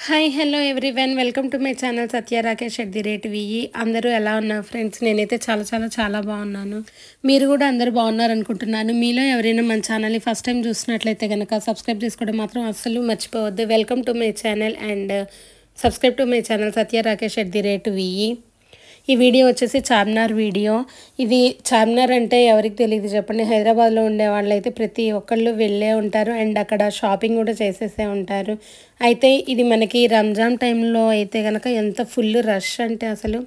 Hi hello everyone welcome to my channel Satya Rakesh at the rate VE. అందరూ ఎలా ఉన్నారు friends? నేనైతే చాలా బాగున్నాను. మీరు కూడా అందరూ బాగున్నారు అనుకుంటున్నాను. మీలో ఎవరైనా మన ఛానల్ని ఫస్ట్ టైం చూసినట్లయితే కనుక సబ్స్క్రైబ్ చేసుకోవడం మాత్రం అస్సలు మర్చిపోవద్దు. Welcome to my channel and subscribe to my channel Satya Rakesh at the rate VE. ఈ వీడియో వచ్చేసి చార్మినార్ వీడియో. ఇది చార్మినార్ అంటే ఎవరికి తెలియదు చెప్పండి. హైదరాబాద్లో ఉండే వాళ్ళు అయితే ప్రతి ఒక్కళ్ళు వెళ్ళే ఉంటారు అండ్ అక్కడ షాపింగ్ కూడా చేసేసే ఉంటారు. అయితే ఇది మనకి రంజాన్ టైంలో అయితే కనుక ఎంత ఫుల్ రష్ అంటే అసలు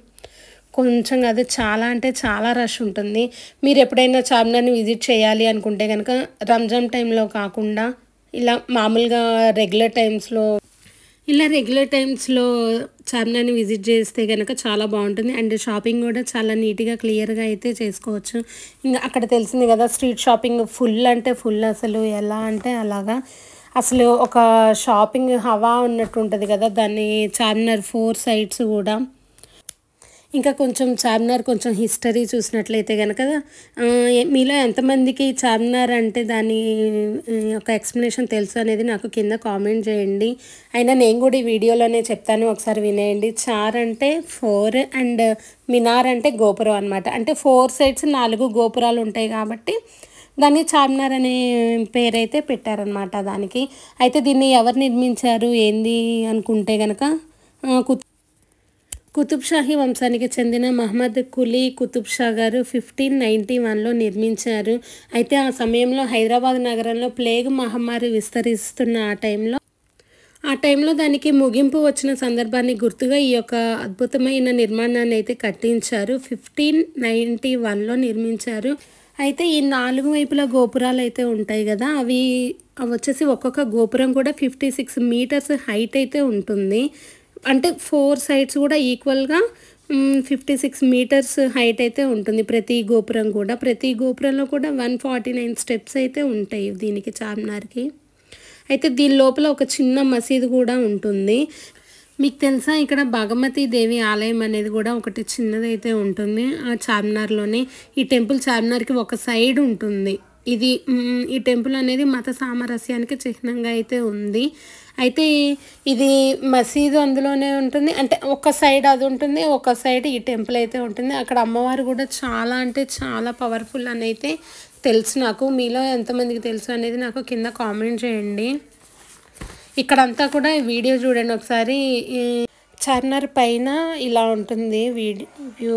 కొంచెం కాదు, చాలా అంటే చాలా రష్ ఉంటుంది. మీరు ఎప్పుడైనా చార్మినార్ని విజిట్ చేయాలి అనుకుంటే కనుక రంజాన్ టైంలో కాకుండా ఇలా మామూలుగా రెగ్యులర్ టైమ్స్లో చార్మినార్ని విజిట్ చేస్తే కనుక చాలా బాగుంటుంది అండ్ షాపింగ్ కూడా చాలా నీట్గా క్లియర్గా అయితే చేసుకోవచ్చు. ఇంకా అక్కడ తెలిసింది కదా, స్ట్రీట్ షాపింగ్ ఫుల్ అంటే ఫుల్, అసలు ఎలా అంటే అలాగా అసలు ఒక షాపింగ్ హవా ఉన్నట్టు ఉంటుంది కదా. దాన్ని చార్మినార్ 4 సైడ్స్ కూడా. ఇంకా కొంచెం చార్మినార్ కొంచెం హిస్టరీ చూసినట్లయితే కనుక మీలో ఎంతమందికి చార్మినార్ అంటే దాని ఒక ఎక్స్ప్లెనేషన్ తెలుసు అనేది నాకు కింద కామెంట్ చేయండి. అయినా నేను కూడా ఈ వీడియోలోనే చెప్తాను, ఒకసారి వినేయండి. చార్ అంటే 4 అండ్ మినార్ అంటే గోపురం అనమాట. అంటే 4 సైడ్స్ 4 గోపురాలు ఉంటాయి కాబట్టి దాన్ని చార్మినార్ అనే పేరైతే పెట్టారనమాట దానికి. అయితే దీన్ని ఎవరు నిర్మించారు ఏంది అనుకుంటే కనుక కుతుబ్ షాహీ వంశానికి చెందిన మహమ్మద్ కులీ కుతుబ్ షా గారు 1591లో నిర్మించారు. అయితే ఆ సమయంలో హైదరాబాద్ నగరంలో ప్లేగ్ మహమ్మారి విస్తరిస్తున్న ఆ టైంలో దానికి ముగింపు వచ్చిన సందర్భాన్ని గుర్తుగా ఈ యొక్క అద్భుతమైన నిర్మాణాన్ని అయితే కట్టించారు. 1591లో నిర్మించారు. అయితే ఈ 4 వైపుల గోపురాలు అయితే ఉంటాయి కదా, అవి వచ్చేసి ఒక్కొక్క గోపురం కూడా 56 మీటర్స్ హైట్ అయితే ఉంటుంది. అంటే 4 సైడ్స్ కూడా ఈక్వల్గా 56 మీటర్స్ హైట్ అయితే ఉంటుంది ప్రతి గోపురం కూడా. ప్రతి గోపురంలో కూడా 149 స్టెప్స్ అయితే ఉంటాయి దీనికి, చార్మినార్కి. అయితే దీని లోపల ఒక చిన్న మసీదు కూడా ఉంటుంది. మీకు తెలుసా, ఇక్కడ భాగమతి దేవి ఆలయం అనేది కూడా ఒకటి చిన్నదైతే ఉంటుంది ఆ చార్మినార్లోనే. ఈ టెంపుల్ చార్మినార్కి ఒక సైడ్ ఉంటుంది. ఈ టెంపుల్ అనేది మత సామరస్యానికి చిహ్నంగా అయితే ఉంది. అయితే ఇది మసీదు అందులోనే ఉంటుంది. అంటే ఒక సైడ్ అది ఉంటుంది, ఒక సైడ్ ఈ టెంపుల్ అయితే ఉంటుంది. అక్కడ అమ్మవారు కూడా చాలా అంటే చాలా పవర్ఫుల్ అని అయితే తెలుసు నాకు. మీలో ఎంతమందికి తెలుసు అనేది నాకు కింద కామెంట్ చేయండి. ఇక్కడంతా కూడా వీడియో చూడండి ఒకసారి. చార్మినార్ పైన ఇలా ఉంటుంది వ్యూ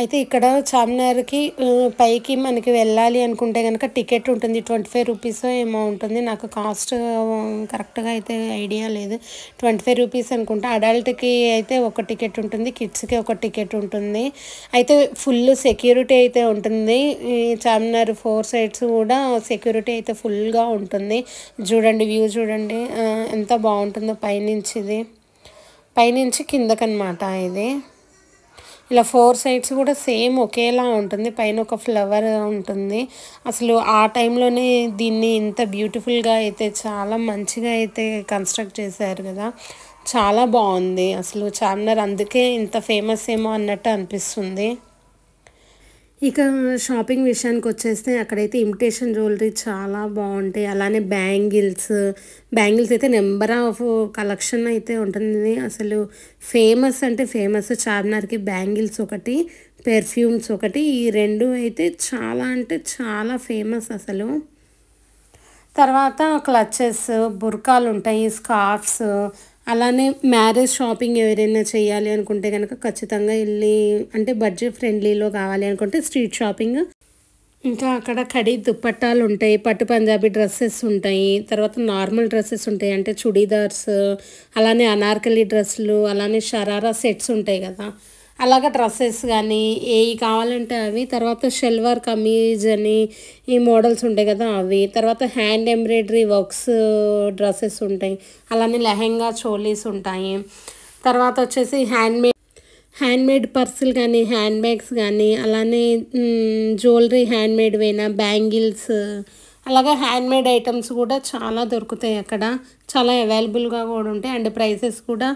అయితే ఇక్కడ చార్మినార్కి పైకి మనకి వెళ్ళాలి అనుకుంటే కనుక టికెట్ ఉంటుంది. 25 రూపీస్ ఏమో ఉంటుంది. నాకు కాస్ట్ కరెక్ట్గా అయితే ఐడియా లేదు. 25 రూపీస్ అనుకుంటా. అడల్ట్కి అయితే ఒక టికెట్ ఉంటుంది, కిడ్స్కి ఒక టికెట్ ఉంటుంది. అయితే ఫుల్ సెక్యూరిటీ అయితే ఉంటుంది. ఈ చార్మినార్ 4 సైడ్స్ కూడా సెక్యూరిటీ అయితే ఫుల్గా ఉంటుంది. చూడండి వ్యూ చూడండి ఎంత బాగుంటుందో పైనుంచి కిందకనమాట ఇది. ఇలా 4 సైడ్స్ కూడా సేమ్ ఒకేలా ఉంటుంది. పైన ఒక ఫ్లవర్ ఉంటుంది. అసలు ఆ టైంలోనే దీన్ని ఇంత బ్యూటిఫుల్గా అయితే చాలా మంచిగా అయితే కన్స్ట్రక్ట్ చేశారు కదా. చాలా బాగుంది అసలు చార్మినార్. అందుకే ఇంత ఫేమస్ ఏమో అన్నట్టు అనిపిస్తుంది. ఇక షాపింగ్ విషయానికి వచ్చేస్తే అక్కడైతే ఇమిటేషన్ జ్యువెలరీ చాలా బాగుంటాయి. అలానే బ్యాంగిల్స్ అయితే నెంబర్ ఆఫ్ కలెక్షన్ అయితే ఉంటుంది. అసలు ఫేమస్ అంటే ఫేమస్ చార్మినార్కి బ్యాంగిల్స్ ఒకటి, పెర్ఫ్యూమ్స్ ఒకటి, ఈ 2 అయితే చాలా అంటే చాలా ఫేమస్ అసలు. తర్వాత క్లచెస్, బుర్కాలు ఉంటాయి, స్కార్ఫ్స్. అలానే మ్యారేజ్ షాపింగ్ ఎవరైనా చేయాలి అనుకుంటే కనుక ఖచ్చితంగా వెళ్ళి, అంటే బడ్జెట్ ఫ్రెండ్లీలో కావాలి అనుకుంటే స్ట్రీట్ షాపింగ్. ఇంకా అక్కడ కడీ దుప్పట్టాలు ఉంటాయి, పట్టు పంజాబీ డ్రెస్సెస్ ఉంటాయి, తర్వాత నార్మల్ డ్రెస్సెస్ ఉంటాయి అంటే చుడీదార్స్, అలానే అనార్కలి డ్రెస్సులు, అలానే షరారా సెట్స్ ఉంటాయి కదా, అలాగ డ్రెస్సెస్ కానీ ఏవి కావాలంటే అవి. తర్వాత షెల్వార్ కమీజ్ అని ఈ మోడల్స్ ఉంటాయి కదా అవి. తర్వాత హ్యాండ్ ఎంబ్రాయిడరీ వర్క్స్ డ్రెస్సెస్ ఉంటాయి. అలానే లెహెంగా చోలీస్ ఉంటాయి. తర్వాత వచ్చేసి హ్యాండ్మేడ్ పర్సులు కానీ, హ్యాండ్ బ్యాగ్స్ కానీ, అలానే జ్యువెలరీ హ్యాండ్మేడ్వేనా, బ్యాంగిల్స్, అలాగే హ్యాండ్మేడ్ ఐటమ్స్ కూడా చాలా దొరుకుతాయి అక్కడ. చాలా అవైలబుల్గా కూడా ఉంటాయి అండ్ ప్రైసెస్ కూడా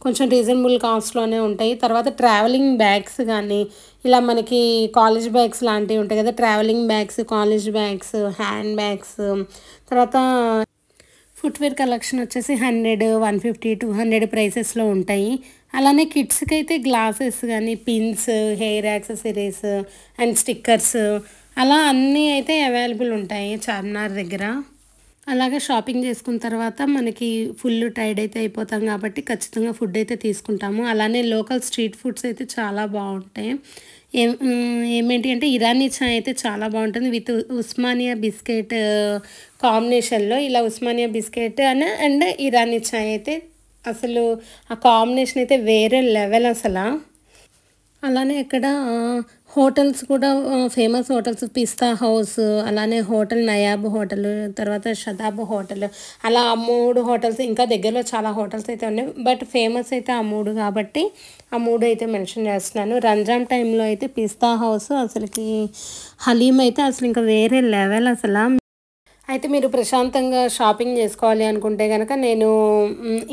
కొంచెం రీజనబుల్ కాస్ట్లోనే ఉంటాయి. తర్వాత ట్రావెలింగ్ బ్యాగ్స్ కానీ, ఇలా మనకి కాలేజ్ బ్యాగ్స్ లాంటివి ఉంటాయి కదా, travelling bags, college bags, hand bags, తర్వాత ఫుట్వేర్ కలెక్షన్ వచ్చేసి 100, 150, 200 ప్రైసెస్లో ఉంటాయి. అలానే కిడ్స్కి అయితే గ్లాసెస్ కానీ, pins, hair accessories and stickers అలా అన్నీ అయితే అవైలబుల్ ఉంటాయి చార్మినార్ దగ్గర. అలాగే షాపింగ్ చేసుకున్న తర్వాత మనకి ఫుల్ టైర్డ్ అయితే అయిపోతాం కాబట్టి ఖచ్చితంగా ఫుడ్ అయితే తీసుకుంటాము. అలానే లోకల్ స్ట్రీట్ ఫుడ్స్ అయితే చాలా బాగుంటాయి. ఏమేంటి అంటే ఇరానీ చాయ్ అయితే చాలా బాగుంటుంది విత్ ఉస్మానియా బిస్కెట్ కాంబినేషన్లో. ఇలా ఉస్మానియా బిస్కెట్ అండ్ ఇరానీ చాయ్ అయితే అసలు ఆ కాంబినేషన్ అయితే వేరే లెవెల్ అసలు. అలానే ఇక్కడ హోటల్స్ కూడా ఫేమస్ హోటల్స్ పిస్తా హౌస్, అలానే హోటల్ నయాబ్ హోటల్, తర్వాత షదాబ్ హోటల్, అలా ఆ 3 హోటల్స్, ఇంకా దగ్గరలో చాలా హోటల్స్ అయితే ఉన్నాయి. బట్ ఫేమస్ అయితే ఆ 3 కాబట్టి ఆ 3 అయితే మెన్షన్ చేస్తున్నాను. రంజాన్ టైంలో అయితే పిస్తా హౌస్ అసలుకి హలీం అయితే అసలు ఇంకా వేరే లెవెల్ అసలు. అయితే మీరు ప్రశాంతంగా షాపింగ్ చేసుకోవాలి అనుకుంటే కనుక నేను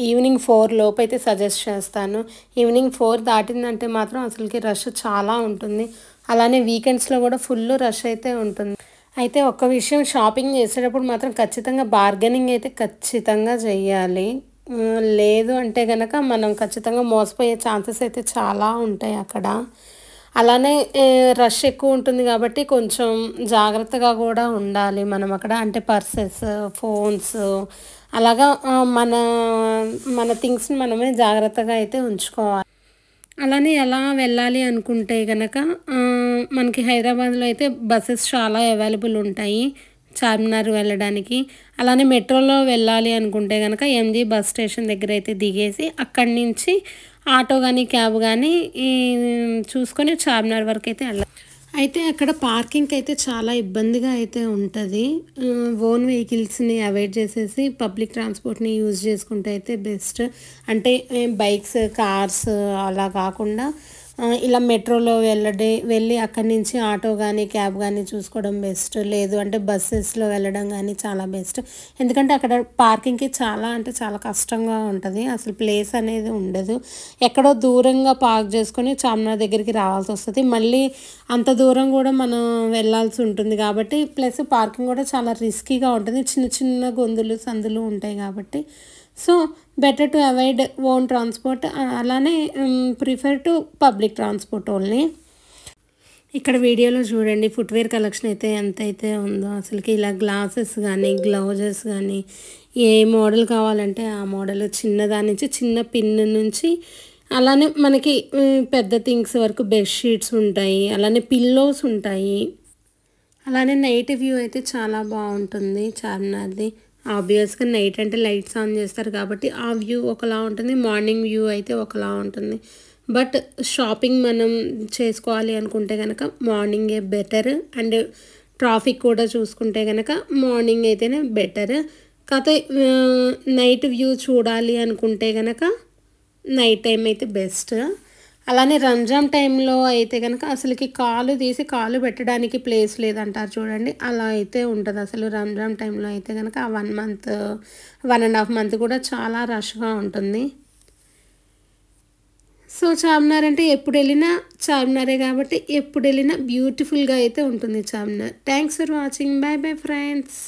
ఈవినింగ్ 4 లోపు అయితే సజెస్ట్ చేస్తాను. ఈవినింగ్ 4 దాటిందంటే మాత్రం అసలుకి రష్ చాలా ఉంటుంది. అలానే వీకెండ్స్లో కూడా ఫుల్ రష్ అయితే ఉంటుంది. అయితే ఒక్క విషయం, షాపింగ్ చేసేటప్పుడు మాత్రం ఖచ్చితంగా బార్గెనింగ్ అయితే ఖచ్చితంగా చెయ్యాలి. లేదు అంటే కనుక మనం ఖచ్చితంగా మోసపోయే ఛాన్సెస్ అయితే చాలా ఉంటాయి అక్కడ. అలానే రష్ ఎక్కువ ఉంటుంది కాబట్టి కొంచెం జాగ్రత్తగా కూడా ఉండాలి మనం అక్కడ. అంటే పర్సెస్, ఫోన్స్ అలాగా మన మన థింగ్స్ని మనమే జాగ్రత్తగా అయితే ఉంచుకోవాలి. అలానే ఎలా వెళ్ళాలి అనుకుంటే కనుక మనకి హైదరాబాద్లో అయితే బస్సెస్ చాలా అవైలబుల్ ఉంటాయి చార్మినార్ వెళ్ళడానికి. అలానే మెట్రోలో వెళ్ళాలి అనుకుంటే కనుక ఎంజీ బస్ స్టేషన్ దగ్గర అయితే దిగేసి అక్కడి నుంచి ఆటో కానీ క్యాబ్ కానీ చూసుకొని చార్మినార్ వరకు అయితే వెళ్ళాలి. అయితే అక్కడ పార్కింగ్కి అయితే చాలా ఇబ్బందిగా అయితే ఉంటుంది. ఓన్ వెహికల్స్ని అవాయిడ్ చేసేసి పబ్లిక్ ట్రాన్స్పోర్ట్ని యూజ్ చేసుకుంటే అయితే బెస్ట్. అంటే బైక్స్, కార్స్ అలా కాకుండా ఇలా మెట్రోలో వెళ్ళి అక్కడి నుంచి ఆటో కానీ క్యాబ్ కానీ చూసుకోవడం బెస్ట్. లేదు అంటే బస్సెస్లో వెళ్ళడం కానీ చాలా బెస్ట్. ఎందుకంటే అక్కడ పార్కింగ్కి చాలా అంటే చాలా కష్టంగా ఉంటుంది. అసలు ప్లేస్ అనేది ఉండదు. ఎక్కడో దూరంగా పార్క్ చేసుకొని చార్మినార్ దగ్గరికి రావాల్సి వస్తుంది. మళ్ళీ అంత దూరం కూడా మనం వెళ్ళాల్సి ఉంటుంది కాబట్టి, ప్లస్ పార్కింగ్ కూడా చాలా రిస్కీగా ఉంటుంది. చిన్న చిన్న గొంతులు సందులు ఉంటాయి కాబట్టి so better to avoid own transport. అలానే prefer to public transport only. ఇక్కడ వీడియోలో చూడండి ఫుట్వేర్ కలెక్షన్ అయితే ఎంత అయితే ఉందో అసలుకి. ఇలా గ్లాసెస్ కానీ, గ్లౌజెస్ కానీ, ఏ మోడల్ కావాలంటే ఆ మోడల్, చిన్నదాని నుంచి చిన్న పిన్ నుంచి అలానే మనకి పెద్ద థింగ్స్ వరకు బెడ్షీట్స్ ఉంటాయి. అలానే పిల్లోస్ ఉంటాయి. అలానే నైట్ వ్యూ అయితే చాలా బాగుంటుంది చార్మినార్ది. ఆబ్వియస్గా నైట్ అంటే లైట్స్ ఆన్ చేస్తారు కాబట్టి ఆ వ్యూ ఒకలా ఉంటుంది, మార్నింగ్ వ్యూ అయితే ఒకలా ఉంటుంది. బట్ షాపింగ్ మనం చేసుకోవాలి అనుకుంటే కనుక మార్నింగే బెటర్. అండ్ ట్రాఫిక్ కూడా చూసుకుంటే కనుక మార్నింగ్ అయితేనే బెటర్. కాకపోతే నైట్ వ్యూ చూడాలి అనుకుంటే కనుక నైట్ టైం అయితే బెస్ట్. అలానే రంజాన్ టైంలో అయితే కనుక అసలుకి కాలు తీసి కాలు పెట్టడానికి ప్లేస్ లేదంటారు చూడండి, అలా అయితే ఉంటుంది అసలు. రంజాన్ టైంలో అయితే కనుక 1 month, 1.5 month కూడా చాలా రష్గా ఉంటుంది. సో చార్మినార్ అంటే ఎప్పుడు వెళ్ళినా చార్మినారే కాబట్టి ఎప్పుడు వెళ్ళినా బ్యూటిఫుల్గా అయితే ఉంటుంది Charminar. Thanks for watching. By bye friends.